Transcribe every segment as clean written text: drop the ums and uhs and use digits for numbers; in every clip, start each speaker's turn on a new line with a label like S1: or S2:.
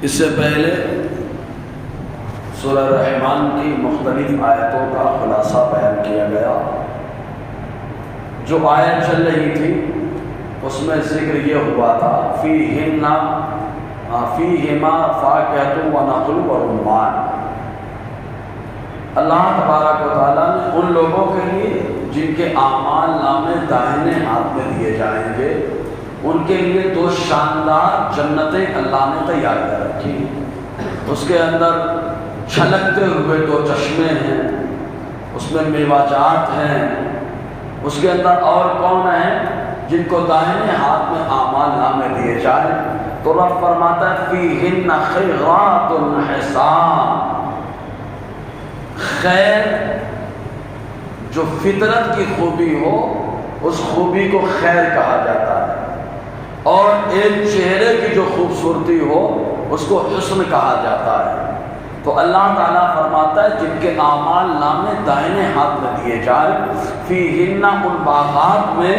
S1: اس سے پہلے سورہ رحمان کی مختلف آیتوں کا خلاصہ بیان کیا گیا۔ جو آیت چل رہی تھی اس میں ذکر یہ ہوا تھا فیہما فاکہۃ ونخل ورمان۔ اللہ تبارک و تعالیٰ نے ان لوگوں کے لیے جن کے اعمال نامے دائنے ہاتھ میں دیے جائیں گے ان کے لیے دو شاندار جنتیں اللہ نے تیار کر رکھی۔ اس کے اندر چھلکتے ہوئے دو چشمے ہیں، اس میں میوہ جات ہیں۔ اس کے اندر اور کون ہیں جن کو دائنے ہاتھ میں اعمال نامے دیے جائیں؟ تو رب فرماتا ہے فیہن خیرات حسان۔ خیر جو فطرت کی خوبی ہو اس خوبی کو خیر کہا جاتا ہے، اور ایک چہرے کی جو خوبصورتی ہو اس کو حسن کہا جاتا ہے۔ تو اللہ تعالیٰ فرماتا ہے جن کے اعمال نامے دائنے ہاتھ میں دیے جائے فیہن، ان باغات میں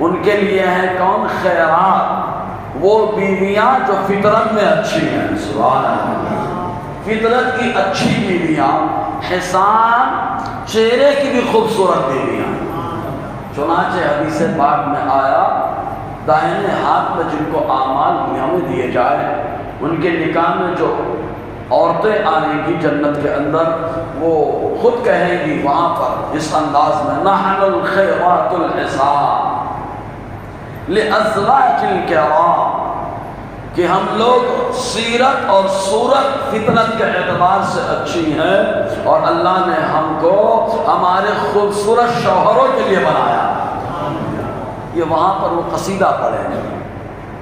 S1: ان کے لیے ہیں کون؟ خیرات، وہ بیویاں جو فطرت میں اچھی ہیں۔ سبحان اللہ، فطرت کی اچھی بیویاں، حسان چہرے کی بھی خوبصورت بیویاں۔ چنانچہ حدیث پاک میں آیا دائنے ہاتھ میں جن کو اعمال دنیا میں دیے جائے ان کے نکاح میں جو عورتیں آئیں گی جنت کے اندر وہ خود کہیں گی وہاں پر اس انداز میں نحن الخیرات الحسان لأزواج الکرام، کہ ہم لوگ سیرت اور صورت فطرت کے اعتبار سے اچھی ہیں اور اللہ نے ہم کو ہمارے خوبصورت شوہروں کے لیے بنایا۔ یہ وہاں پر وہ قصیدہ پڑھیں گے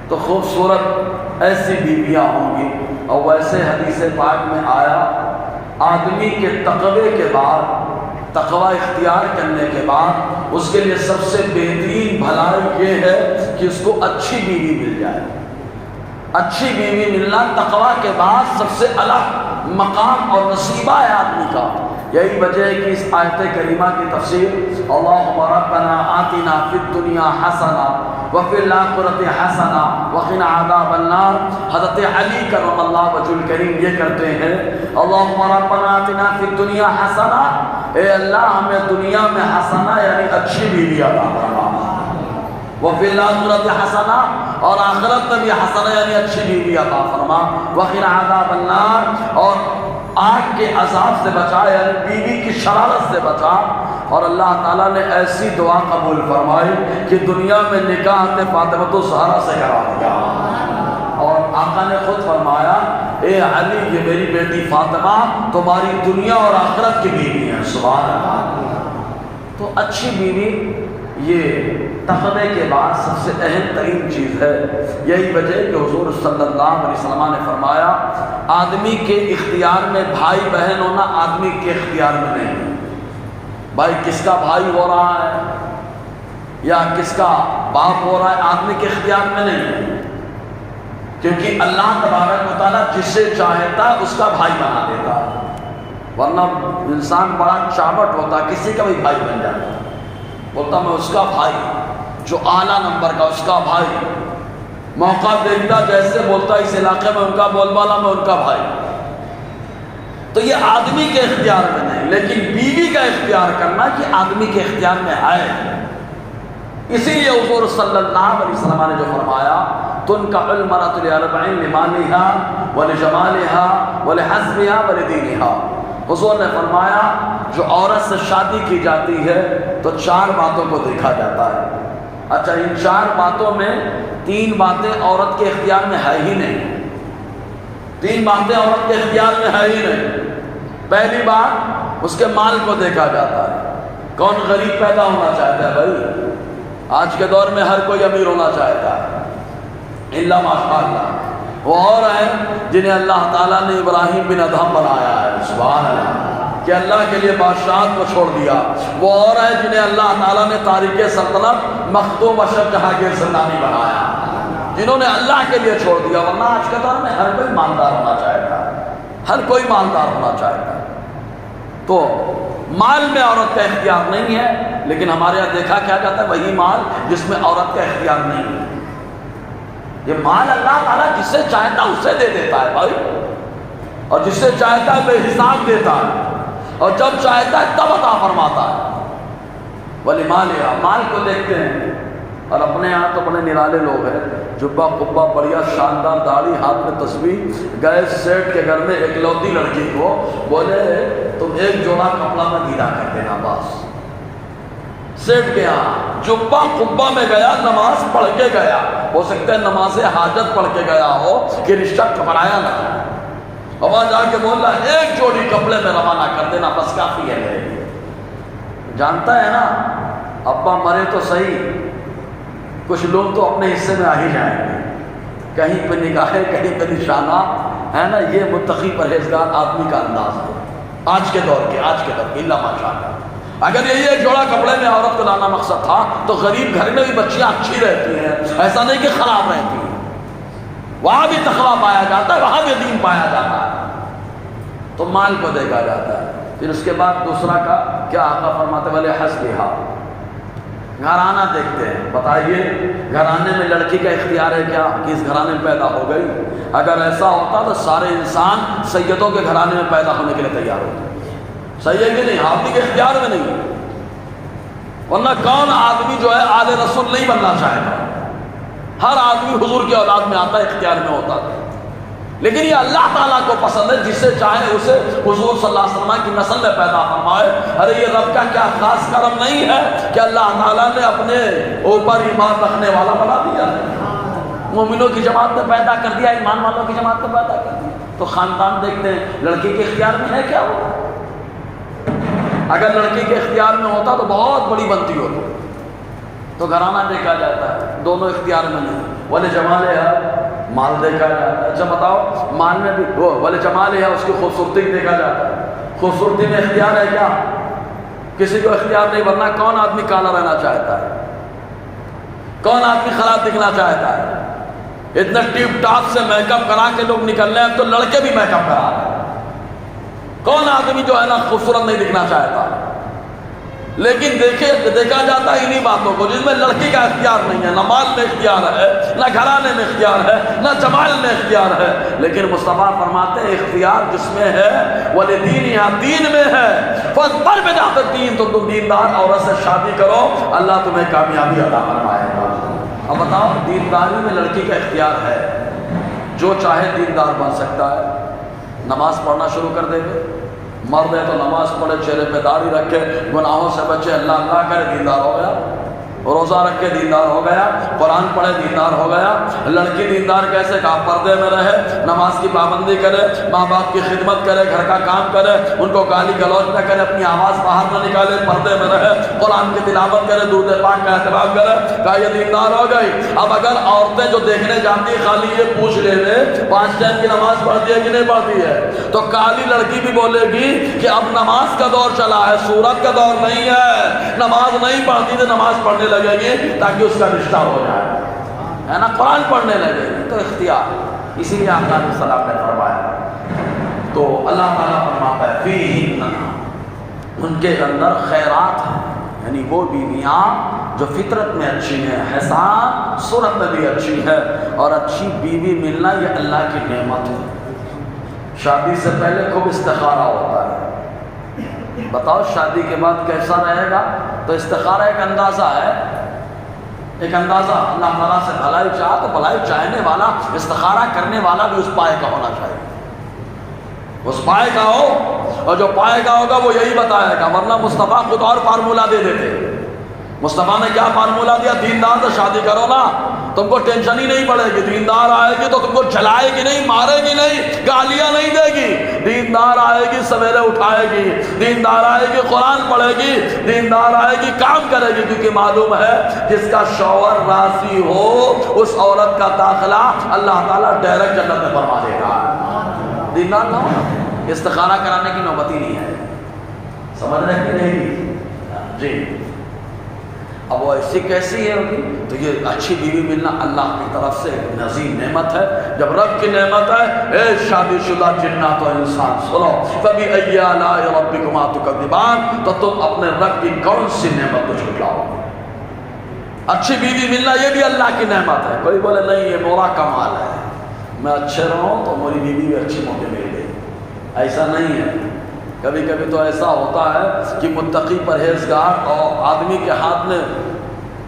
S1: تو خوبصورت ایسی بیویاں ہوں گی۔ اور ویسے حدیث پاک میں آیا آدمی کے تقوی کے بعد، تقوی اختیار کرنے کے بعد اس کے لیے سب سے بہترین بھلائی یہ ہے کہ اس کو اچھی بیوی مل جائے۔ اچھی بیوی ملنا تقوی کے بعد سب سے الگ مقام اور نصیبہ ہے آدمی کا۔ یہی وجہ ہے کہ اس آیت کریمہ کی تفسیر اللہم ربنا آتنا فی الدنیا حسنہ وفی الآخرۃ حسنہ وقنا عذاب النار، حضرت علی کرم اللہ وجہ الکریم یہ کرتے ہیں اللہم ربنا آتنا فی الدنیا حسنہ، اے اللہ ہمیں دنیا میں حسنہ یعنی اچھی بیوی عطا فرما، وفی الآخرۃ حسنہ اور آخرت میں بھی حسنہ یعنی اچھی بیوی عطا فرما، وقنا عذاب النار اور آگ کے عذاب سے بچا یعنی بیوی کی شرارت سے بچا۔ اور اللہ تعالیٰ نے ایسی دعا قبول فرمائی کہ دنیا میں نکاح فاطمہ الزہرا سے کرا دیا، اور آقا نے خود فرمایا اے علی یہ میری بیٹی فاطمہ تمہاری دنیا اور آخرت کی بیوی ہے۔ سبحان اللہ۔ تو اچھی بیوی یہ تقوی کے بعد سب سے اہم ترین چیز ہے۔ یہی وجہ کہ حضور صلی اللہ علیہ وسلم نے فرمایا آدمی کے اختیار میں بھائی بہن ہونا آدمی کے اختیار میں نہیں۔ بھائی کس کا بھائی ہو رہا ہے یا کس کا باپ ہو رہا ہے آدمی کے اختیار میں نہیں ہے، کیونکہ اللہ تبارک و تعالیٰ جسے چاہتا ہے اس کا بھائی بنا دیتا ہے، ورنہ انسان بڑا چاوٹ ہوتا ہے کسی کا بھی بھائی بن جاتا ہے، بولتا میں اس کا بھائی جو اعلیٰ نمبر کا اس کا بھائی، موقع دیکھتا جیسے بولتا اس علاقے میں ان کا بول بالا میں ان کا بھائی۔ تو یہ آدمی کے اختیار میں نہیں، لیکن بیوی کا اختیار کرنا کہ آدمی کے اختیار میں ہے۔ اسی لیے حضور صلی اللہ علیہ وسلم نے جو فرمایا تنکح المرأة لأربع لمالها ولجمالها ولحسبها ولدینها، حضور نے فرمایا جو عورت سے شادی کی جاتی ہے تو چار باتوں کو دیکھا جاتا ہے۔ اچھا ان چار باتوں میں تین باتیں عورت کے اختیار میں ہے ہی نہیں، تین باتیں عورت کے اختیار میں ہے ہی نہیں۔ پہلی بات اس کے مال کو دیکھا جاتا ہے، کون غریب پیدا ہونا چاہتا ہے؟ بھائی آج کے دور میں ہر کوئی امیر ہونا چاہتا ہے الا ماشاء اللہ۔ وہ اور ہیں جنہیں اللہ تعالیٰ نے ابراہیم بن ادہم بنایا ہے، سبحان اللہ، کہ اللہ کے لیے بادشاہت کو چھوڑ دیا۔ وہ اور ہیں جنہیں اللہ تعالیٰ نے تاریخ سلطنت مخدوم اشرف جہانگیر زندانی بنایا، جنہوں نے اللہ کے لیے چھوڑ دیا۔ ورنہ آج کے دور میں ہر کوئی مالدار ہونا چاہتا ہے، ہر کوئی مالدار ہونا چاہتا ہے۔ تو مال میں عورت کا اختیار نہیں ہے، لیکن ہمارے یہاں دیکھا کیا جاتا ہے وہی مال جس میں عورت کا اختیار نہیں ہے۔ یہ مال اللہ تعالیٰ جس سے چاہتا اسے دے دیتا ہے بھائی، اور جس سے چاہتا ہے بے حساب دیتا ہے، اور جب چاہتا ہے تب عطا فرماتا ہے۔ ولی مال کو دیکھتے ہیں، اور اپنے یہاں تو بڑے نرالے لوگ ہیں، جبہ قبہ بڑھیا شاندار داڑھی، ہاتھ میں تسبیح، گئے سیٹ کے گھر میں اکلوتی لڑکی کو بولے تم ایک جوڑا کپڑا میں گیلا کر دینا بس۔ سیٹ کے یہاں جبہ قبہ میں گیا، نماز پڑھ کے گیا، ہو سکتا ہے نماز حاجت پڑھ کے گیا ہو کہ رشتہ ٹھکرایا نہ، اور وہاں جا کے بول رہا ایک جوڑی کپڑے میں روانہ کر دینا بس کافی ہے میرے لیے۔ جانتا ہے نا ابا مرے تو صحیح، کچھ لوگ تو اپنے حصے میں آ ہی جائیں گے، کہیں پہ نگاہیں کہیں پہ نشانہ ہے نا۔ یہ متقی پرہیزگار آدمی کا انداز ہے آج کے دور کے اللہ ماشاء اللہ۔ اگر یہی ایک جوڑا کپڑے میں عورت کو لانا مقصد تھا تو غریب گھر میں بھی بچیاں اچھی رہتی ہیں، ایسا نہیں کہ خراب رہتی ہیں، وہاں بھی تقویٰ پایا جاتا ہے، وہاں بھی دین پایا جاتا ہے۔ تو مال کو دیکھا جاتا ہے۔ پھر اس کے بعد دوسرا کا کیا آقا فرماتے والے حسبھا، گھرانہ دیکھتے ہیں۔ بتائیے گھرانے میں لڑکی کا اختیار ہے کیا کہ اس گھرانے میں پیدا ہو گئی؟ اگر ایسا ہوتا تو سارے انسان سیدوں کے گھرانے میں پیدا ہونے کے لیے تیار ہوتے۔ صحیح ہے کہ نہیں؟ آدمی کے اختیار میں نہیں، ورنہ کون آدمی جو ہے آل رسول نہیں بننا چاہے گا؟ ہر آدمی حضور کی اولاد میں آتا ہے، اختیار میں ہوتا ہے، لیکن یہ اللہ تعالیٰ کو پسند ہے، جس سے چاہے اسے حضور صلی اللہ علیہ وسلم کی نسل میں پیدا فرمائے۔ ارے یہ رب کا کیا خاص کرم نہیں ہے کہ اللہ تعالیٰ نے اپنے اوپر ایمان رکھنے والا بنا دیا، مومنوں کی جماعت میں پیدا کر دیا، ایمان والوں کی جماعت میں پیدا کر دیا۔ تو خاندان دیکھتے ہیں لڑکی کے اختیار میں ہے کیا وہ؟ اگر لڑکی کے اختیار میں ہوتا تو بہت بڑی بنتی ہوتی۔ تو گھرانہ دیکھا جاتا ہے، دونوں اختیار میں نہیں۔ ولی جمال ہے، مال دیکھا جاتا ہے۔ اچھا بتاؤ مال میں بھی ولی جمال ہے، اس کی خوبصورتی دیکھا جاتا ہے۔ خوبصورتی میں اختیار ہے کیا؟ کسی کو اختیار نہیں، ورنہ کون آدمی کالا رہنا چاہتا ہے؟ کون آدمی خراب دکھنا چاہتا ہے؟ اتنا ٹیپ ٹاپ سے میک اپ کرا کے لوگ نکل رہے ہیں، تو لڑکے بھی میک اپ کرا رہے ہیں۔ کون آدمی جو ہے نا خوبصورت نہیں دکھنا چاہتا؟ لیکن دیکھا جاتا ہے انہی باتوں کو جس میں لڑکی کا اختیار نہیں ہے، نہ مال میں اختیار ہے، نہ گھرانے میں اختیار ہے، نہ جمال میں اختیار ہے۔ لیکن مصطفیٰ فرماتے ہیں اختیار جس میں ہے ولی دین، یہاں دین میں ہے، فَاصْبِرْ بِذَاتِ الدِّین، تو تم دیندار عورت سے شادی کرو، اللہ تمہیں کامیابی عطا فرمائے گا۔ اب بتاؤ دینداری میں لڑکی کا اختیار ہے، جو چاہے دیندار بن سکتا ہے۔ نماز پڑھنا شروع کر دے گے، مرد ہے تو نماز پڑھے، چہرے پہ داڑھی رکھے، گناہوں سے بچے، اللہ کرے، دیندار ہو گیا۔ روزہ رکھ کے دیندار ہو گیا، قرآن پڑھے دیندار ہو گیا۔ لڑکی دیندار کیسے؟ کہا پردے میں رہے، نماز کی پابندی کرے، ماں باپ کی خدمت کرے، گھر کا کام کرے، ان کو گالی گلوچ نہ کرے، اپنی آواز باہر نہ نکالے، پردے میں رہے، قرآن کی تلاوت کرے، درود پاک کا اہتمام کرے۔ کہا یہ دیندار ہو گئی۔ اب اگر عورتیں جو دیکھنے جاتی خالی یہ پوچھ لے 5 ٹائم کی نماز پڑھتی ہے کہ نہیں پڑھتی ہے، تو کالی لڑکی بھی بولے گی کہ اب نماز کا دور چلا ہے، سورت کا دور نہیں ہے، نماز نہیں پڑھتی تو نماز پڑھنے لگے گی تاکہ اس کا رشتہ ہو جائے، ہے نا، قرآن پڑھنے لگے گی۔ تو اختیار، اسی لیے آقا علیہ السلام نے فرمایا۔ تو اللہ تعالیٰ فرماتا ہے فیہن، ان کے اندر خیرات ہیں، یعنی وہ بیویاں جو فطرت میں اچھی ہیں، حسان صورت میں بھی اچھی ہے، اور اچھی بیوی ملنا یہ اللہ کی نعمت ہے۔ شادی سے پہلے خوب استخارہ ہوتا ہے، بتاؤ شادی کے بعد کیسا رہے گا؟ تو استخارہ ایک اندازہ ہے، ایک اندازہ، اللہ تعالیٰ سے بھلائی چاہ تو بھلائی چاہنے والا، استخارہ کرنے والا بھی اس پائے کا ہونا چاہیے، اس پائے کا ہو، اور جو پائے کا ہوگا وہ یہی بتائے گا، ورنہ مصطفیٰ خود اور فارمولہ دے دیتے۔ مصطفیٰ نے کیا فارمولہ دیا؟ دیندار سے شادی کرو نا، تم کو ٹینشن ہی نہیں پڑے گی، دیندار آئے گی تو تم کو جلائے گی نہیں، مارے گی نہیں، گالیاں نہیں دے گی، دیندار آئے گی سویرے اٹھائے گی، دیندار آئے گی قرآن پڑھے گی، دیندار آئے گی کام کرے گی، کیونکہ معلوم ہے جس کا شوہر راضی ہو اس عورت کا داخلہ اللہ تعالیٰ ڈائریکٹ جنت میں فرما دے گا۔ دیندار نہ ہو، استخارہ کرانے کی نوبت ہی نہیں ہے، سمجھ رہے کہ نہیں؟ جی اب وہ ایسی کیسی ہے ہوگی؟ تو یہ اچھی بیوی ملنا اللہ کی طرف سے ایک عظیم نعمت ہے۔ جب رب کی نعمت ہے، اے شادی شدہ جنات و انسان سنو، فَبِأَيِّ آلَاءِ رَبِّكُمَا تُكَذِّبَانِ، تو تم اپنے رب کی کون سی نعمت کو جھٹلاؤ؟ اچھی بیوی ملنا یہ بھی اللہ کی نعمت ہے. کوئی بولے نہیں یہ میرا کمال ہے، میں اچھے رہوں تو میری بیوی بھی اچھی موقع مل گئی. ایسا نہیں ہے. کبھی کبھی تو ایسا ہوتا ہے کہ متقی پرہیزگار اور آدمی کے ہاتھ میں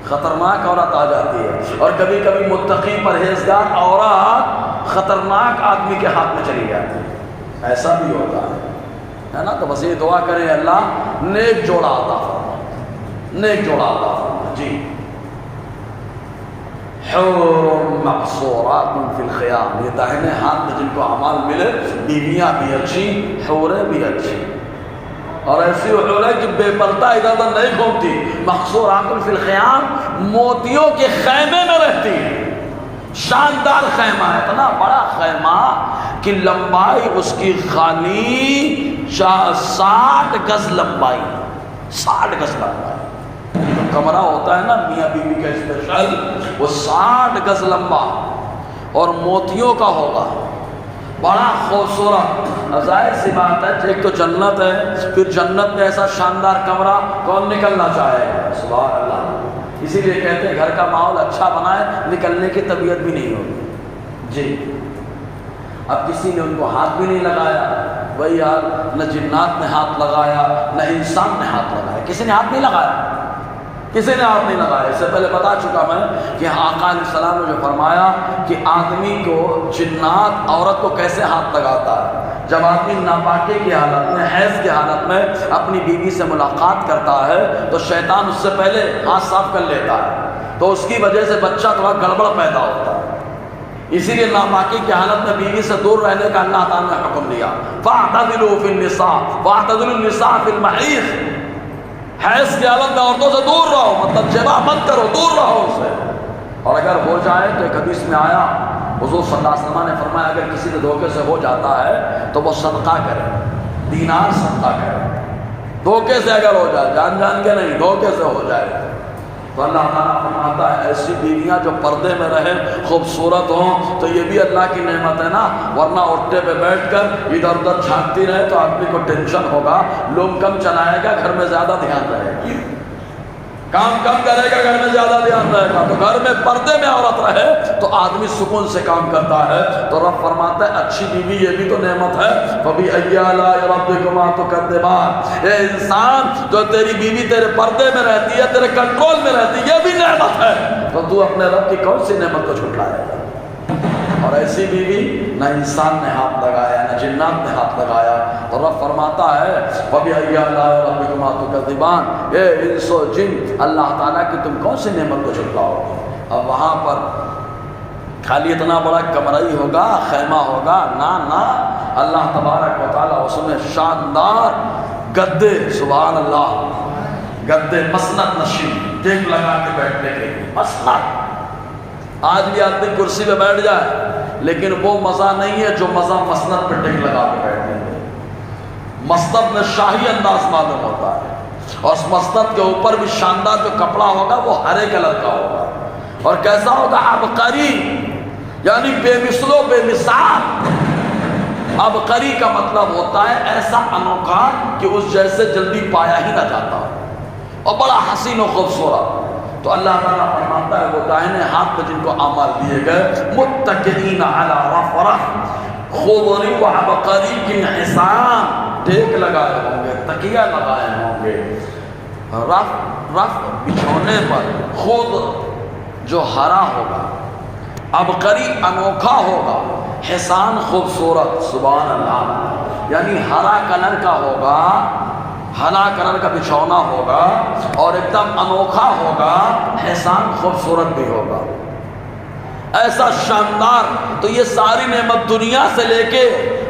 S1: خطرناک عورت آ جاتی ہے، اور کبھی کبھی متقی پرہیزگار عورت خطرناک آدمی کے ہاتھ میں چلی جاتی ہے. ایسا بھی ہوتا ہے نا. تو بس یہ دعا کریں اللہ نیک جوڑا عطا فرما، نیک جوڑا عطا فرما. جی حور مقصورات فی الخیام، یہ داہنے ہاتھ میں جن کو اعمال ملے بیویاں بھی اچھی، حوریں بھی اچھی. اور ایسی حوریں کہ بے پردہ ادھر ادھر نہیں گھومتی. مقصورات فی الخیام، موتیوں کے خیمے میں رہتی ہیں. شاندار خیمہ ہے، اتنا بڑا خیمہ کہ لمبائی اس کی خالی 60 گز لمبائی، 60 گز لمبائی. کمرہ ہوتا ہے نا میاں بیوی کا اسپیشل، وہ 60 گز لمبا اور موتیوں کا ہوگا، بڑا خوبصورت. ظاہر سی بات ہے ایک تو جنت ہے، پھر جنت میں ایسا شاندار کمرہ کون نکلنا چاہے گا؟ سبحان اللہ. اسی لیے کہتے ہیں گھر کا ماحول اچھا بنائے نکلنے کی طبیعت بھی نہیں ہوگی. جی اب کسی نے ان کو ہاتھ بھی نہیں لگایا، وہی حال نہ جنات نے ہاتھ لگایا نہ انسان نے ہاتھ لگایا. کسی نے ہاتھ نہیں لگایا، کسی نے ہاتھ نہیں لگایا. اس سے پہلے بتا چکا میں کہ آقا علیہ السلام نے جو فرمایا کہ آدمی کو جنات عورت کو کیسے ہاتھ لگاتا ہے. جب آدمی ناپاکی کی حالت میں، حیض کی حالت میں اپنی بیوی سے ملاقات کرتا ہے تو شیطان اس سے پہلے ہاتھ صاف کر لیتا ہے، تو اس کی وجہ سے بچہ تھوڑا گڑبڑ پیدا ہوتا ہے. اسی لیے ناپاکی کی حالت میں بیوی سے دور رہنے کا اللہ تعالیٰ نے حکم دیا. فَاعْتَزِلُوا فِي النِّسَاءِ وَاعْتَزِلُوا النِّسَاءَ فِي الْمَحِيضِ. حیض کی حالت میں عورتوں سے دور رہو، مطلب جمع مت کرو، دور رہو ان سے. اور اگر ہو جائے تو ایک حدیث میں آیا حضور صلی اللہ علیہ وسلم نے فرمایا اگر کسی کے دھوکے سے ہو جاتا ہے تو وہ صدقہ کرے، دینار صدقہ کرے. دھوکے سے اگر ہو جائے، جان جان کے نہیں، دھوکے سے ہو جائے تو اللہ تعالیٰ فرماتا ہے ایسی بیویاں جو پردے میں رہیں، خوبصورت ہوں، تو یہ بھی اللہ کی نعمت ہے نا. ورنہ اٹھتے پہ بیٹھ کر ادھر ادھر جھانکتی رہے تو آدمی کو ٹینشن ہوگا، لوگ کم چلائے گا، گھر میں زیادہ دھیان رہے گا، کام کم کرے گا، گھر میں زیادہ دھیان رہے گا. تو گھر میں پردے میں عورت رہے تو آدمی سکون سے کام کرتا ہے. تو رب فرماتا ہے اچھی بیوی یہ بھی تو نعمت ہے. فَبِأَيِّ آلَاءِ رَبِّكُمَا تُكَذِّبَانِ. اے انسان جو تیری بیوی تیرے پردے میں رہتی ہے، تیرے کنٹرول میں رہتی ہے، یہ بھی نعمت ہے. تو اپنے رب کی کون سی نعمت کو جھٹلائے گا؟ اور ایسی بیوی نہ انسان نے ہاتھ لگایا نہ جنات نے ہاتھ لگایا. اور رب فرماتا ہے وَبِأَيِّ آلَاءِ رَبِّكُمَا تُكَذِّبَانِ. اے انس و جن، اللہ تعالیٰ کی تم کون سی نعمت کو جھٹلاؤ گے؟ اب وہاں پر خالی اتنا بڑا کمرہ ہی ہوگا، خیمہ ہوگا؟ نہ، اللہ تبارک و تعالیٰ اس میں شاندار گدے، سبحان اللہ، گدے مسند نشین، ٹیک لگا کے بیٹھنے کے لیے مسند. آج بھی آدمی کرسی پہ بیٹھ جائے لیکن وہ مزہ نہیں ہے جو مزہ مسند پہ ٹیک لگا کے بیٹھنے میں. مسند میں شاہی انداز معلوم ہوتا ہے، اور اس مسند کے اوپر بھی شاندار جو کپڑا ہوگا وہ ہرے کلر کا ہوگا. اور کیسا ہوگا؟ عبقری، یعنی بے مثل و بے مثال. عبقری کا مطلب ہوتا ہے ایسا انوکھا کہ اس جیسے جلدی پایا ہی نہ جاتا، اور بڑا حسین و خوبصورت. تو اللہ تعالیٰ فرماتا ہے وہ داہنے ہاتھ میں جن کو اعمال دیے گئے متکئین علی رفرف خضر و عبقری کی حسان، ٹیک لگائے ہوں گے، تکیہ لگائے ہوں گے، رف بچھونے پر، خود جو ہرا ہوگا، عبقری انوکھا ہوگا، حسان خوبصورت. سبحان اللہ، یعنی ہرا کلر کا ہوگا، ہرا کلر کا بچھونا ہوگا اور ایک دم انوکھا ہوگا، حسان خوبصورت بھی ہوگا، ایسا شاندار. تو یہ ساری نعمت دنیا سے لے کے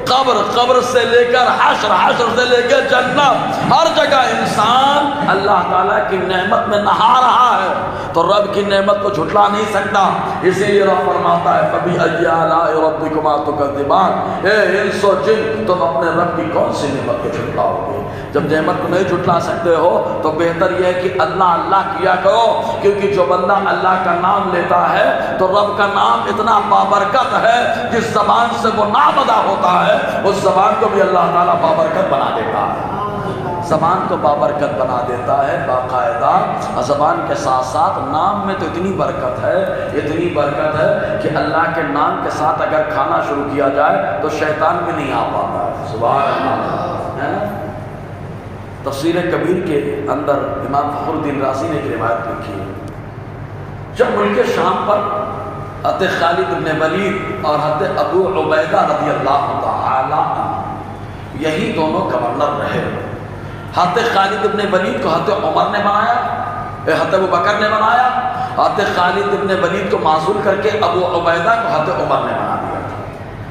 S1: قبر، قبر سے لے کر حشر، حشر سے لے کے جنت، ہر جگہ انسان اللہ تعالیٰ کی نعمت میں نہا رہا ہے تو رب کی نعمت کو جھٹلا نہیں سکتا. اسی لیے رب فرماتا ہے فَبِأَيِّ آلَاءِ رَبِّكُمَا تُكَذِّبَانِ. اے انس و جن، تم اپنے رب کی کون سی نعمت کو جھٹلاؤ گے؟ جب نعمت کو نہیں جھٹلا سکتے ہو تو بہتر یہ ہے کہ اللہ اللہ کیا کرو، کیونکہ جو بندہ اللہ کا نام لیتا ہے تو رب کا نام اتنا بابرکت ہے، جس زبان سے وہ نام ادا ہوتا ہے اس زبان کو بھی اللہ تعالیٰ بابرکت بنا دیتا ہے. زبان کو بابرکت بنا دیتا ہے باقاعدہ. اور زبان کے ساتھ ساتھ نام میں تو اتنی برکت ہے کہ اللہ کے نام کے ساتھ اگر کھانا شروع کیا جائے تو شیطان بھی نہیں آ پاتا ہے. سبحان اللہ ہے نا. تفسیر کبیر کے اندر امام فخر الدین رازی نے ایک روایت لکھی ہے. جب ملک شام پر حضرت خالد بن ولید اور حضرت ابو عبیدہ رضی اللہ تعالی عنہ یہی دونوں گورنر رہے. حضرت خالد بن ولید کو حضرت عمر نے بنایا, حضرت ابو بکر نے بنایا. حضرت خالد بن ولید کو معزول کر کے ابو عبیدہ کو حضرت عمر نے بنا دیا تھا.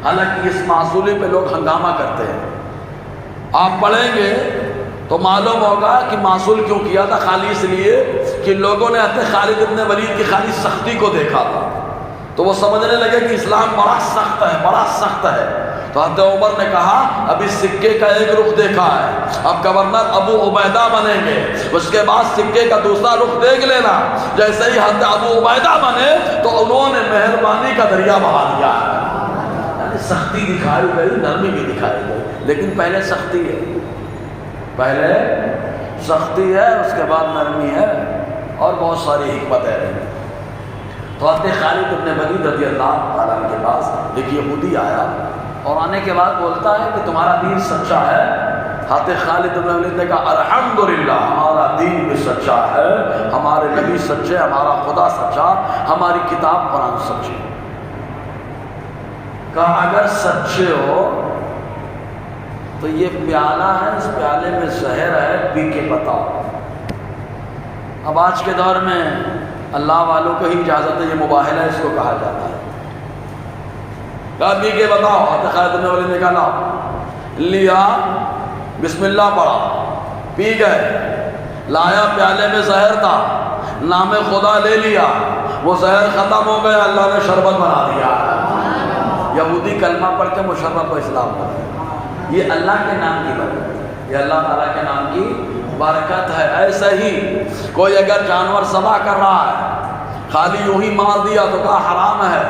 S1: حالانکہ اس معزولی پہ لوگ ہنگامہ کرتے ہیں. آپ پڑھیں گے تو معلوم ہوگا کہ معزول کیوں کیا تھا. خالی اس لیے کہ لوگوں نے حضرت خالد بن ولید کی خالی سختی کو دیکھا تھا تو وہ سمجھنے لگے کہ اسلام بڑا سخت ہے. تو حضرت عمر نے کہا اب اس سکے کا ایک رخ دیکھا ہے, اب گورنر ابو عبیدہ بنیں گے, اس کے بعد سکے کا دوسرا رخ دیکھ لینا. جیسے ہی حضرت ابو عبیدہ بنے تو انہوں نے مہربانی کا دریا بہا دیا. یعنی سختی دکھائی گئی, نرمی بھی دکھائی گئی, لیکن پہلے سختی ہے, اس کے بعد نرمی ہے اور بہت ساری حکمت ہے. تو حضرت خالد بن ولید رضی اللہ تعالیٰ کے پاس ایک یہودی آیا اور آنے کے بعد بولتا ہے کہ تمہارا دین سچا ہے. حضرت خالد بن ولید نے کہا الحمدللہ, ہمارا دین بھی سچا ہے, ہمارے نبی سچے, ہمارا خدا سچا, ہماری کتاب قرآن سچی. کہا اگر سچے ہو تو یہ پیالہ ہے, اس پیالے میں زہر ہے, پی کے بتاؤ. اب آج کے دور میں اللہ والوں کو ہی اجازت ہے, یہ مباہلہ اس کو کہا جاتا ہے. کہا پی کے بتاؤ. حضرت خالد بن ولید نے کہا لیا, بسم اللہ پڑھا, پی گئے. لایا, پیالے میں زہر تھا, نام خدا لے لیا, وہ زہر ختم ہو گیا, اللہ نے شربت بنا دیا. یہودی کلمہ پڑھ کے مشرف کو اسلام بنا. یہ اللہ کے نام کی برکت, یہ اللہ تعالیٰ کے نام کی برکت ہے. ایسے ہی کوئی اگر جانور ذبح کر رہا ہے, خالی یوں ہی مار دیا تو کہا حرام ہے,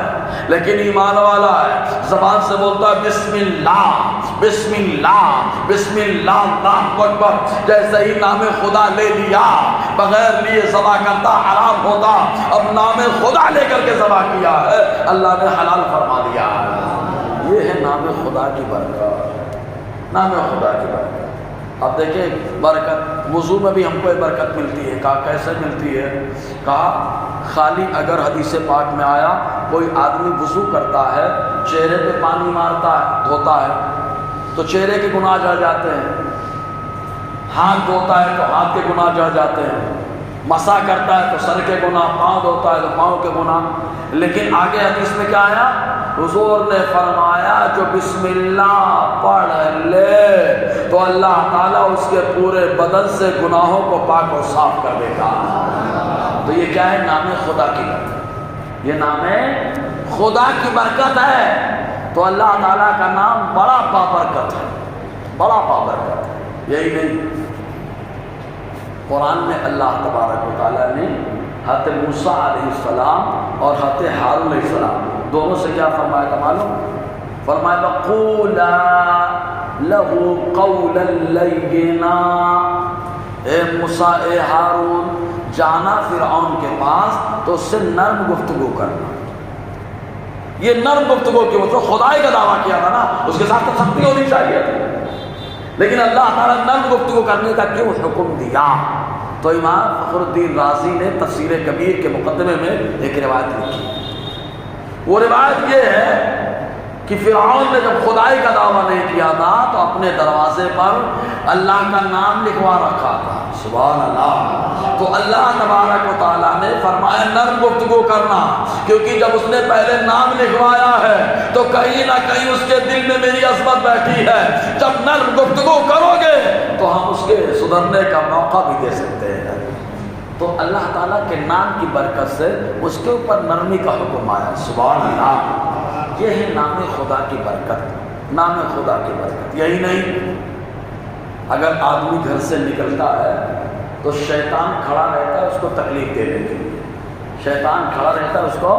S1: لیکن ایمان والا ہے, زبان سے بولتا ہے بسم اللہ بسم اللہ بسم اللہ اللہ اکبر. جیسے ہی نام خدا لے لیا, بغیر لیے ذبح کرتا حرام ہوتا, اب نام خدا لے کر کے ذبح کیا ہے, اللہ نے حلال فرما دیا. یہ ہے نام خدا کی برکت, نام خدا کی برکت. اب دیکھیں برکت وضو میں بھی ہم کو ایک برکت ملتی ہے. کہا کیسے ملتی ہے؟ کہا خالی اگر حدیث پاک میں آیا کوئی آدمی وضو کرتا ہے, چہرے پہ پانی مارتا ہے, دھوتا ہے تو چہرے کے گناہ جڑ جاتے ہیں, ہاتھ دھوتا ہے تو ہاتھ کے گناہ جڑ جاتے ہیں, مسا کرتا ہے تو سر کے گناہ, پاؤں دھوتا ہے تو پاؤں کے گناہ. لیکن آگے حدیث میں کیا آیا؟ حضور نے فرمایا جو بسم اللہ پڑھ لے تو اللہ تعالیٰ اس کے پورے بدن سے گناہوں کو پاک اور صاف کر دے گا. تو یہ کیا ہے؟ نام خدا کی برکت. یہ نام خدا کی برکت ہے. تو اللہ تعالیٰ کا نام بڑا بابرکت ہے, بڑا بابرکت ہے. یہی نہیں, قرآن میں اللہ تبارک و تعالیٰ نے حضرت موسیٰ علیہ السلام اور حضرت ہارون علیہ السلام دونوں سے کیا فرمایا تھا معلوم؟ فرمایا وَقُولَا لَهُ قَوْلًا لَيِّنًا, اے موسیٰ اے ہارون, جانا فرعون کے پاس تو اس سے نرم گفتگو کرنا. یہ نرم گفتگو کی مطلب خدائی کا دعویٰ کیا تھا نا, اس کے ساتھ تو سختی ہونی چاہیے تھی, لیکن اللہ تعالیٰ نرم گفتگو کرنے کا کیوں حکم دیا؟ تو امام فخر الدین رازی نے تفسیر کبیر کے مقدمے میں ایک روایت لکھی. وہ روایت یہ ہے کہ فرعون نے جب خدائی کا دعویٰ نہیں کیا تھا تو اپنے دروازے پر اللہ کا نام لکھوا رکھا تھا. سبحان اللہ. تو اللہ تبارک و تعالیٰ نے فرمایا نرم گفتگو کرنا, کیونکہ جب اس نے پہلے نام لکھوایا ہے تو کہیں نہ کہیں اس کے دل میں میری عظمت بیٹھی ہے. جب نرم گفتگو کرو گے تو ہم اس کے سدھرنے کا موقع بھی دے سکتے ہیں. تو اللہ تعالیٰ کے نام کی برکت سے اس کے اوپر نرمی کا حکم آیا. سبحان اللہ. یہ ہے نام خدا کی برکت, نام خدا کی برکت. یہی نہیں, اگر آدمی گھر سے نکلتا ہے تو شیطان کھڑا رہتا ہے اس کو تکلیف دینے کے لیے, شیطان کھڑا رہتا ہے اس کو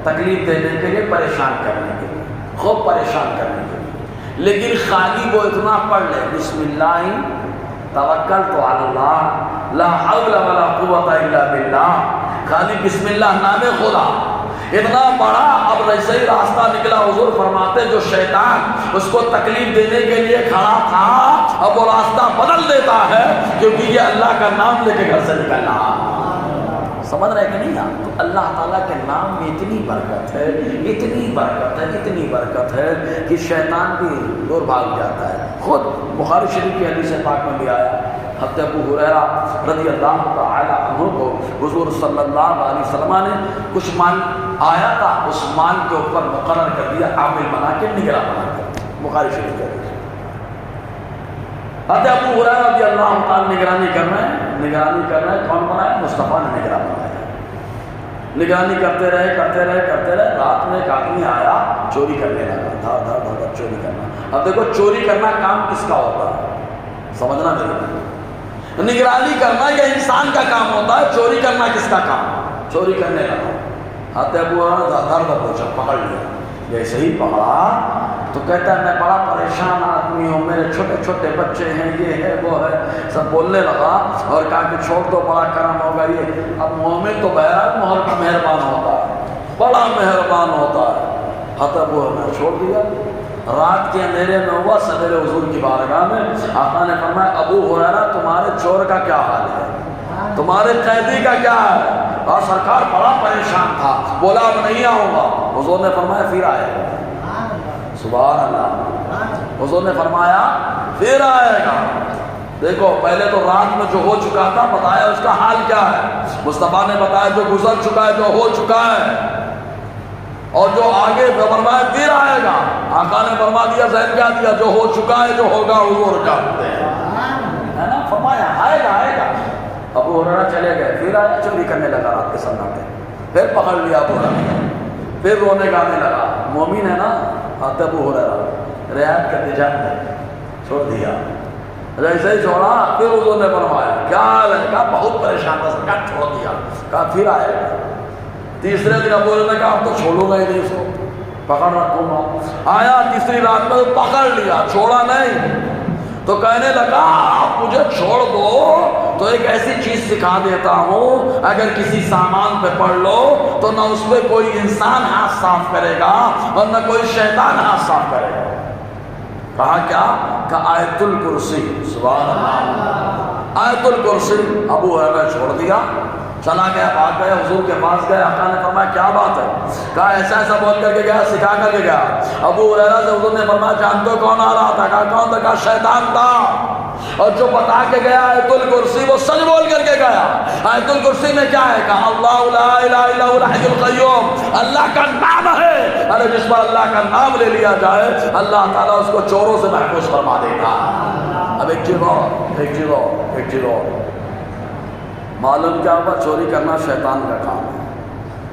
S1: تکلیف دینے کے لیے, پریشان کرنے کے لیے, خوب پریشان کرنے کے لیے. لیکن خالی وہ اتنا پڑھ لے بسم اللہ توکلت علی اللہ لا حول ولا قوت الا باللہ، خالی بسم اللہ نام خدا، اتنا بڑا اب صحیح راستہ نکلا۔ حضور فرماتے جو شیطان اس کو تکلیف دینے کے لیے کھڑا تھا اب وہ راستہ بدل دیتا ہے، کیونکہ یہ اللہ کا نام لے کے گھر سے نکلنا۔ سمجھ رہے کہ نہیں آپ؟ تو اللہ تعالیٰ کے نام میں اتنی برکت ہے، اتنی برکت ہے، اتنی برکت ہے کہ شیطان بھی دور بھاگ جاتا ہے۔ خود بخاری شریف کی حدیث پاک میں بھی آیا، حضرت ابو ہریرہ رضی اللہ تعالی عنہ کو حضور صلی اللہ علیہ وسلم نے کچھ مال آیا تھا، اس مال کے اوپر مقرر کر دیا، عامل بنا کے، نگراں بنا کے۔ بخاری شریف کے حدیث حضرت ابو ہریرہ رضی اللہ تعالی نگرانی کر رہے ہیں، نگرانی کر رہے ہیں۔ کون بنایا؟ مصطفیٰ نے نگراں بنایا۔ نگرانی کرتے رہے کرتے رہے کرتے رہے، رات میں ایک آدمی آیا چوری کرنے لگا، دھر دھر دھر دھر چوری کرنا۔ اب دیکھو چوری کرنا کام کس کا ہوتا ہے؟ سمجھنا میرے، نگرانی کرنا یہ انسان کا کام ہوتا ہے، چوری کرنا کس کا کام؟ چوری کرنے لگا۔ حضرت ابو ہریرہ دھر دھر پوچھا، پکڑ لیا۔ جیسے ہی پکڑا تو کہتا ہے میں بڑا پریشان آدمی ہوں، میرے چھوٹے چھوٹے بچے ہیں، یہ ہے وہ ہے، سب بولنے لگا اور کہا کہ چھوڑ دو، بڑا کرم ہوگا یہ۔ اب مومن تو بہرحال مہربان ہوتا ہے، بڑا مہربان ہوتا ہے۔ حضرت ابو ہریرہ چھوڑ دیا۔ رات کے اندھیرے میں ہوا، سویرے حضور کی بارگاہ میں آقا نے فرمایا ابو ہریرہ تمہارے چور کا کیا حال ہے، تمہارے قیدی کا کیا ہے؟ اور سرکار بڑا پریشان تھا، بولا اب نہیں آؤں گا۔ حضور نے فرمایا پھر آئے گا۔ سبحان اللہ۔ حضور نے فرمایا پھر آئے گا۔ دیکھو پہلے تو رات میں جو ہو چکا تھا بتایا اس کا حال کیا ہے، مصطفیٰ نے بتایا جو گزر چکا ہے، جو ہو چکا ہے، اور جو آگے فرمایا پھر آئے گا۔ آقا نے فرما دیا، ذہن کیا دیا، جو ہو چکا ہے، جو ہوگا حضور جانتے ہیں، ہے نا؟ فرمایا آئے گا آئے گا۔ ابو ہریرہ چلے گئے، پھر آیا، چوری کرنے لگا رات کے سناٹے، پھر پکڑ لیا ابو ہریرہ، پھر رونے گانے لگا۔ مومن ہے نا حضرت ابو ہریرہ، رعایت کرتے جاتے، چھوڑ دیا۔ جیسے ہی چھوڑا پھر حضور نے فرمایا کیا حال ہے؟ کہا بہت پریشان تھا سرکار، چھوڑ دیا۔ کہا پھر آئے گا۔ تیسرے دن ابو ہریرہ نے کہا اب تو چھوڑوں گا ہی نہیں اس کو، پکڑ رکھوں گا۔ آیا تیسری رات میں پکڑ لیا، چھوڑا نہیں، تو کہنے لگا آپ مجھے چھوڑ دو تو ایک ایسی چیز سکھا دیتا ہوں، اگر کسی سامان پہ پڑھ لو تو نہ اس پہ کوئی انسان ہاتھ صاف کرے گا اور نہ کوئی شیطان ہاتھ صاف کرے گا۔ کہا کیا؟ کہ آیت الکرسی۔ سبحان اللہ۔ آیت الکرسی۔ ابو ہریرہ چھوڑ دیا، چلا گیا، بھاگ گیا، حضور کے پاس گئے۔ آقا نے فرمایا کیا بات ہے؟ کہا ایسا ایسا بول کر کے گیا، سکھا کر کے گیا۔ ابو ہریرہ سے حضور نے فرمایا جانتے ہو کون آ رہا تھا؟ کہا کون تھا؟ کہا شیطان تھا، اور جو بتا کے گیا آیت الکرسی وہ سچ بول کر کے گیا۔ آیت الکرسی میں کیا ہے؟ کہا اللہ لا الہ الا هو الحی القیوم، اللہ کا نام ہے، ارے جس پر اللہ کا نام لے لیا جائے اللہ تعالیٰ اس کو چوروں سے محفوظ فرما دیتا۔ اب ایک چیز اور معلوم کیا ہوا؟ چوری کرنا شیطان کا کام ہے،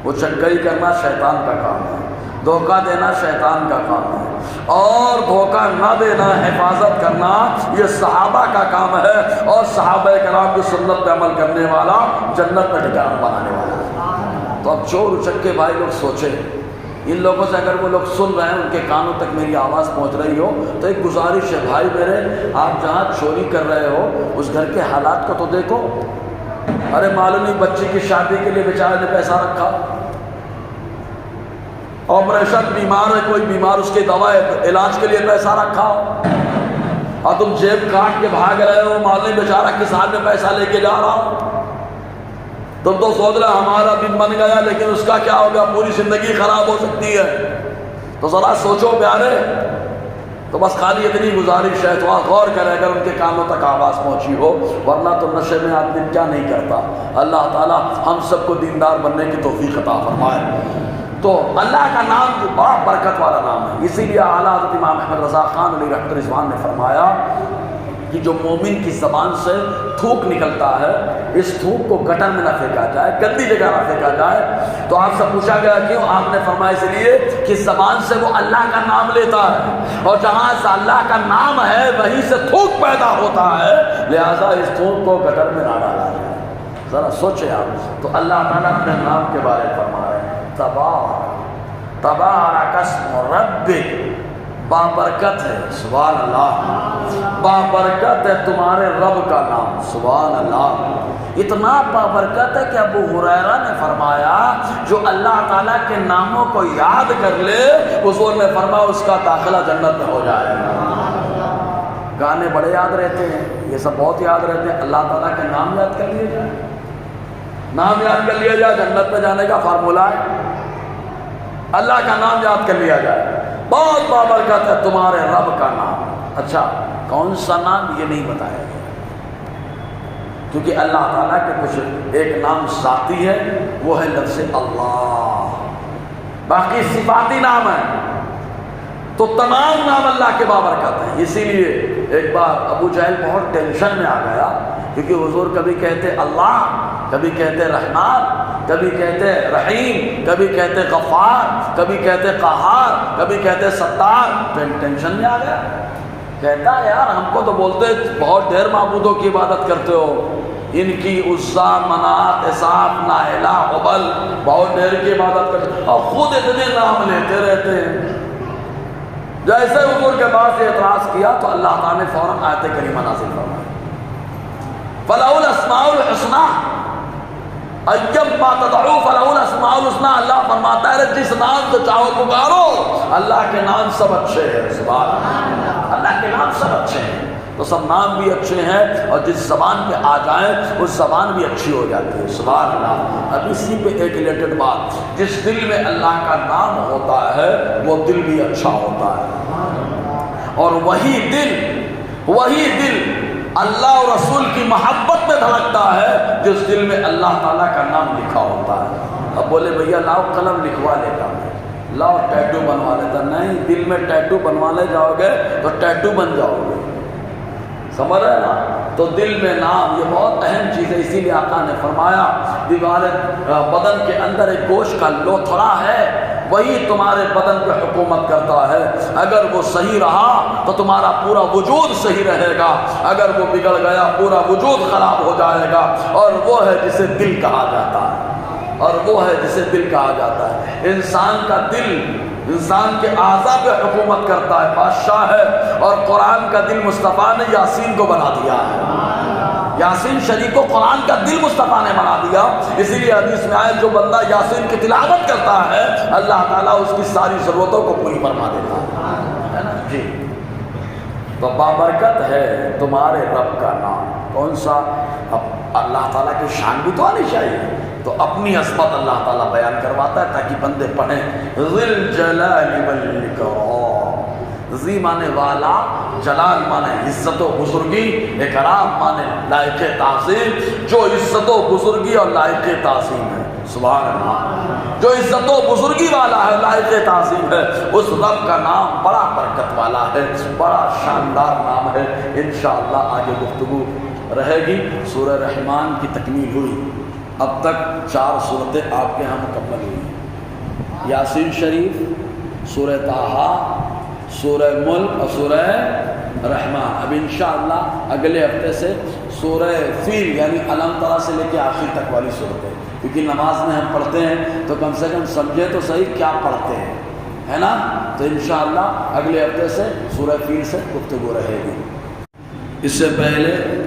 S1: وہ چکری کرنا شیطان کا کام ہے، دھوکہ دینا شیطان کا کام ہے، اور دھوکہ نہ دینا، حفاظت کرنا یہ صحابہ کا کام ہے، اور صحابہ کرام کی سنت پہ عمل کرنے والا جنت میں ٹھکانہ بنانے والا ہے۔ تو اب چور اچکے بھائی لوگ سوچیں، ان لوگوں سے اگر وہ لوگ سن رہے ہیں، ان کے کانوں تک میری آواز پہنچ رہی ہو تو ایک گزارش ہے، بھائی میرے آپ جہاں چوری کر رہے ہو اس گھر کے حالات کو تو دیکھو۔ ارے معلوم نہیں بچی کی شادی کے لیے بیچارے نے پیسہ رکھا، آپریشن، بیمار ہے کوئی بیمار، اس کی دوا علاج کے لیے پیسہ رکھا، اور تم جیب کاٹ کے بھاگ رہے ہو، معلوم نہیں بیچارہ کس حال میں پیسہ لے کے جا رہا ہو۔ تم تو سوچ رہے ہمارا دن بن گیا لیکن اس کا کیا ہوگا، پوری زندگی خراب ہو سکتی ہے۔ تو ذرا سوچو پیارے۔ تو بس خالی اتنی گزارش ہے، تو غور کرے اگر ان کے کانوں تک آواز پہنچی ہو، ورنہ تو نشے میں آدمی کیا نہیں کرتا۔ اللہ تعالیٰ ہم سب کو دیندار بننے کی توفیق عطا فرمائے۔ تو اللہ کا نام بڑا برکت والا نام ہے، اسی لیے اعلیٰ حضرت امام احمد رضا خان علیہ رحمۃ رضوان نے فرمایا کہ جو مومن کی زبان سے تھوک نکلتا ہے، اس تھوک کو گٹر میں نہ پھینکا جائے، گندی جگہ نہ پھینکا جائے۔ تو آپ سے پوچھا گیا کیوں؟ آپ نے فرمایا اس لیے کہ زبان سے وہ اللہ کا نام لیتا ہے، اور جہاں سے اللہ کا نام ہے وہیں سے تھوک پیدا ہوتا ہے، لہذا اس تھوک کو گٹر میں نہ ڈالا جائے۔ ذرا سوچیں آپ۔ تو اللہ تعالیٰ اپنے نام کے بارے میں فرما رہے ہیں، تبارک اسم ربک بابرکت ہے، سبحان اللہ، بابرکت ہے تمہارے رب کا نام، سبحان اللہ۔ اتنا بابرکت ہے کہ ابو ہریرہ نے فرمایا جو اللہ تعالیٰ کے ناموں کو یاد کر لے، حضور نے فرمایا اس کا داخلہ جنت میں ہو جائے گا۔ گانے بڑے یاد رہتے ہیں، یہ سب بہت یاد رہتے ہیں، اللہ تعالیٰ کے نام یاد کر لیا جائے، نام یاد کر لیا جائے، جنت میں جانے کا فارمولہ ہے، اللہ کا نام یاد کر لیا جائے۔ بہت بابرکت ہے تمہارے رب کا نام۔ اچھا کون سا نام یہ نہیں بتایا گیا، کیونکہ اللہ تعالیٰ کے کچھ ایک نام ذاتی ہے، وہ ہے لفظ اللہ، باقی صفاتی نام ہے، تو تمام نام اللہ کے بابرکت ہیں۔ اسی لیے ایک بار ابو جہل بہت ٹینشن میں آ گیا، کیونکہ حضور کبھی کہتے اللہ، کبھی کہتے رحمان، کبھی کہتے رحیم، کبھی کہتے غفار، کبھی کہتے قہار، کبھی کہتے ستار، ٹینشن میں آ گیا۔ کہتا یار ہم کو تو بولتے بہت ڈھیر معبودوں کی عبادت کرتے ہو، ان کی عزا، منات، اساف، نائلہ، حبل، بہت ڈھیر کی عبادت کرتے اور خود اتنے نام لیتے رہتے ہیں۔ جیسے حضور کے پاس اعتراض کیا تو اللہ تعالیٰ نے فوراً آیت کریمہ نازل فرمائی، فَلَهُ الْأَسْمَاءُ الْحُسْنَىٰ اَيَّمَّا تَدْعُوا فَلَهُ الْأَسْمَاءُ الْحُسْنَىٰ۔ اللہ فرماتا ہے جس نام سے چاہو پکارو، اللہ کے نام سب اچھے ہیں، سبحان اللہ، اللہ کے نام سب اچھے ہیں، تو سب نام بھی اچھے ہیں، اور جس زبان پہ آ جائیں اس زبان بھی اچھی ہو جاتی ہے، سبحان اللہ۔ اب اسی پہ ایک ریلیٹڈ بات، جس دل میں اللہ کا نام ہوتا ہے وہ دل بھی اچھا ہوتا ہے، اور وہی دل اللہ اور رسول کی محبت میں دھڑکتا ہے جس دل میں اللہ تعالیٰ کا نام لکھا ہوتا ہے۔ اب بولے بھیا لاؤ قلم لکھوا لیتا ہوں، لاؤ ٹیٹو بنوا لیتا، نہیں، دل میں ٹیٹو بنوا لے جاؤ گے تو ٹیٹو بن جاؤ گے، سمجھ رہے نا؟ تو دل میں نام یہ بہت اہم چیز ہے، اسی لیے آقا نے فرمایا دیوار بدن کے اندر ایک گوشت کا لوتھڑا ہے، وہی تمہارے بدن پہ حکومت کرتا ہے، اگر وہ صحیح رہا تو تمہارا پورا وجود صحیح رہے گا، اگر وہ بگڑ گیا پورا وجود خراب ہو جائے گا، اور وہ ہے جسے دل کہا جاتا ہے، اور وہ ہے جسے دل کہا جاتا ہے۔ انسان کا دل انسان کے اعضاء پہ حکومت کرتا ہے، بادشاہ ہے، اور قرآن کا دل مصطفیٰ نے یاسین کو بنا دیا ہے، یاسین شریف کو قرآن کا دل مصطفیٰ نے بنا دیا، اسی لیے حدیث میں آئے جو بندہ یاسین کی تلاوت کرتا ہے اللہ تعالیٰ اس کی ساری ضرورتوں کو پوری فرما دیتا ہے نا جی۔ تو بابرکت ہے تمہارے رب کا نام، کون سا؟ اب اللہ تعالیٰ کی شان بھی تو آنی چاہیے، تو اپنی عظمت اللہ تعالیٰ بیان کرواتا ہے تاکہ بندے پڑھیں، ذی الجلال والاکرام، ذی مانے والا، جلال مانے عزت و بزرگی، اکرام مانے لائق تعظیم، جو عزت و بزرگی اور لائق تعظیم ہے، سبحان اللہ، جو عزت و بزرگی والا ہے، لائق تعظیم ہے، اس رب کا نام بڑا برکت والا ہے، بڑا شاندار نام ہے۔ انشاءاللہ آگے گفتگو رہے گی۔ سورہ رحمان کی تکمیل ہوئی، اب تک 4 صورتیں آپ کے ہاں مکمل ہوئی، یاسین شریف، سورہ طٰہٰ، سورہ ملک اور سورہ رحمان۔ اب انشاءاللہ اگلے ہفتے سے سورہ فیل یعنی علم ترا سے لے کے آخر تک والی صورتیں، کیونکہ نماز میں ہم پڑھتے ہیں تو کم سے کم سمجھے تو صحیح کیا پڑھتے ہیں، ہے نا؟ تو انشاءاللہ اگلے ہفتے سے سورہ فیل سے گفتگو رہے گی۔ اس سے پہلے